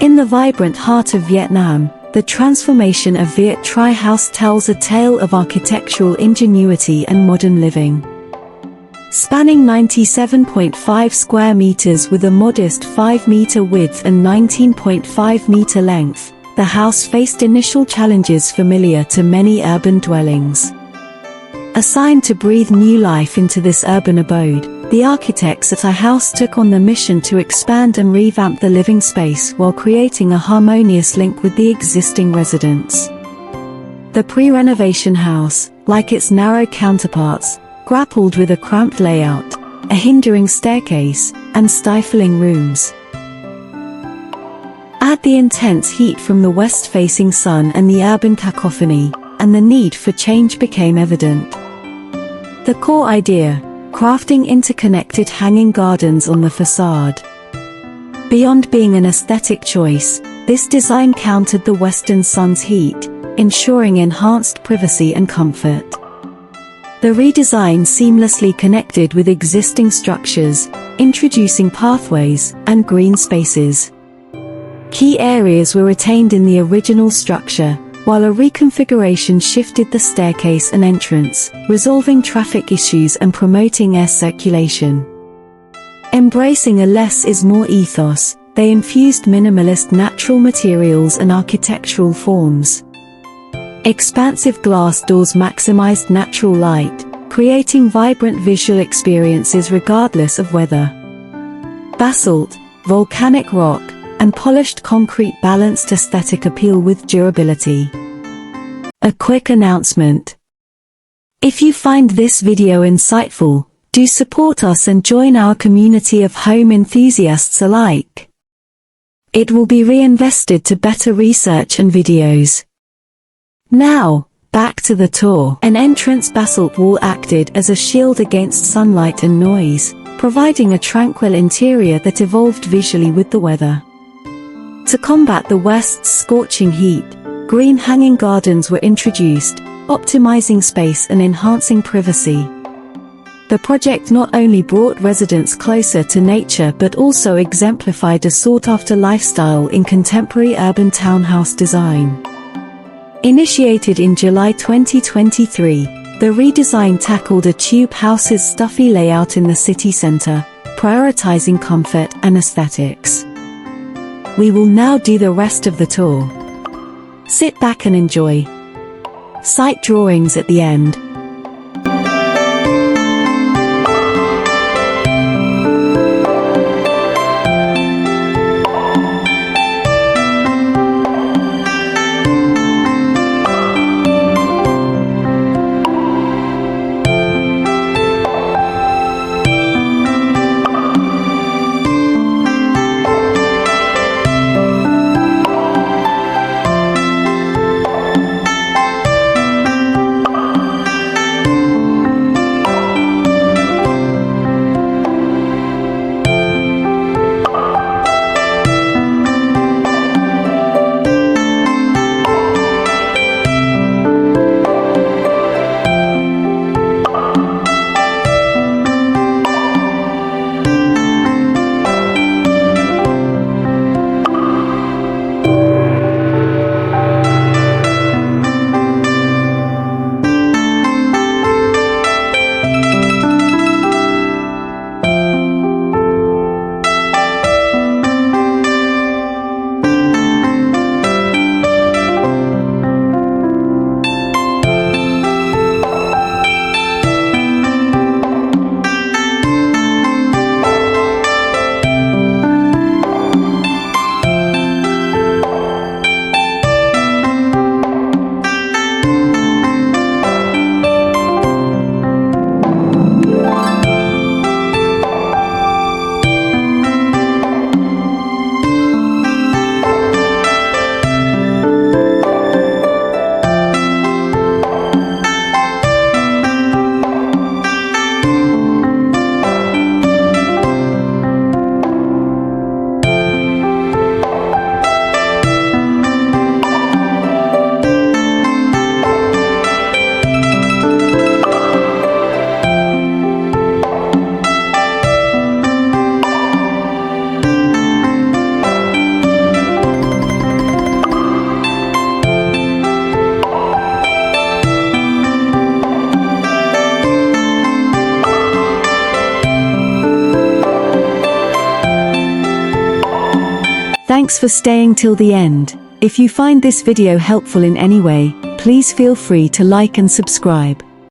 In the vibrant heart of Vietnam, the transformation of Viet Tri House tells a tale of architectural ingenuity and modern living. Spanning 97.5 square meters with a modest 5-meter width and 19.5-meter length, the house faced initial challenges familiar to many urban dwellings. Assigned to breathe new life into this urban abode, the architects at i.House took on the mission to expand and revamp the living space while creating a harmonious link with the existing residents. The pre-renovation house, like its narrow counterparts, grappled with a cramped layout, a hindering staircase, and stifling rooms. Add the intense heat from the west-facing sun and the urban cacophony, and the need for change became evident. The core idea: crafting interconnected hanging gardens on the facade. Beyond being an aesthetic choice, this design countered the western sun's heat, ensuring enhanced privacy and comfort. The redesign seamlessly connected with existing structures, introducing pathways and green spaces. Key areas were retained in the original structure, while a reconfiguration shifted the staircase and entrance, resolving traffic issues and promoting air circulation. Embracing a less is more ethos, they infused minimalist natural materials and architectural forms. Expansive glass doors maximized natural light, creating vibrant visual experiences regardless of weather. Basalt, volcanic rock, and polished concrete balanced aesthetic appeal with durability. A quick announcement. If you find this video insightful, do support us and join our community of home enthusiasts alike. It will be reinvested to better research and videos. Now, back to the tour. An entrance basalt wall acted as a shield against sunlight and noise, providing a tranquil interior that evolved visually with the weather. To combat the West's scorching heat, green hanging gardens were introduced, optimizing space and enhancing privacy. The project not only brought residents closer to nature but also exemplified a sought-after lifestyle in contemporary urban townhouse design. Initiated in July 2023, the redesign tackled i.House house's stuffy layout in the city center, prioritizing comfort and aesthetics. We will now do the rest of the tour. Sit back and enjoy. Site drawings at the end. Thanks for staying till the end. If you find this video helpful in any way, please feel free to like and subscribe.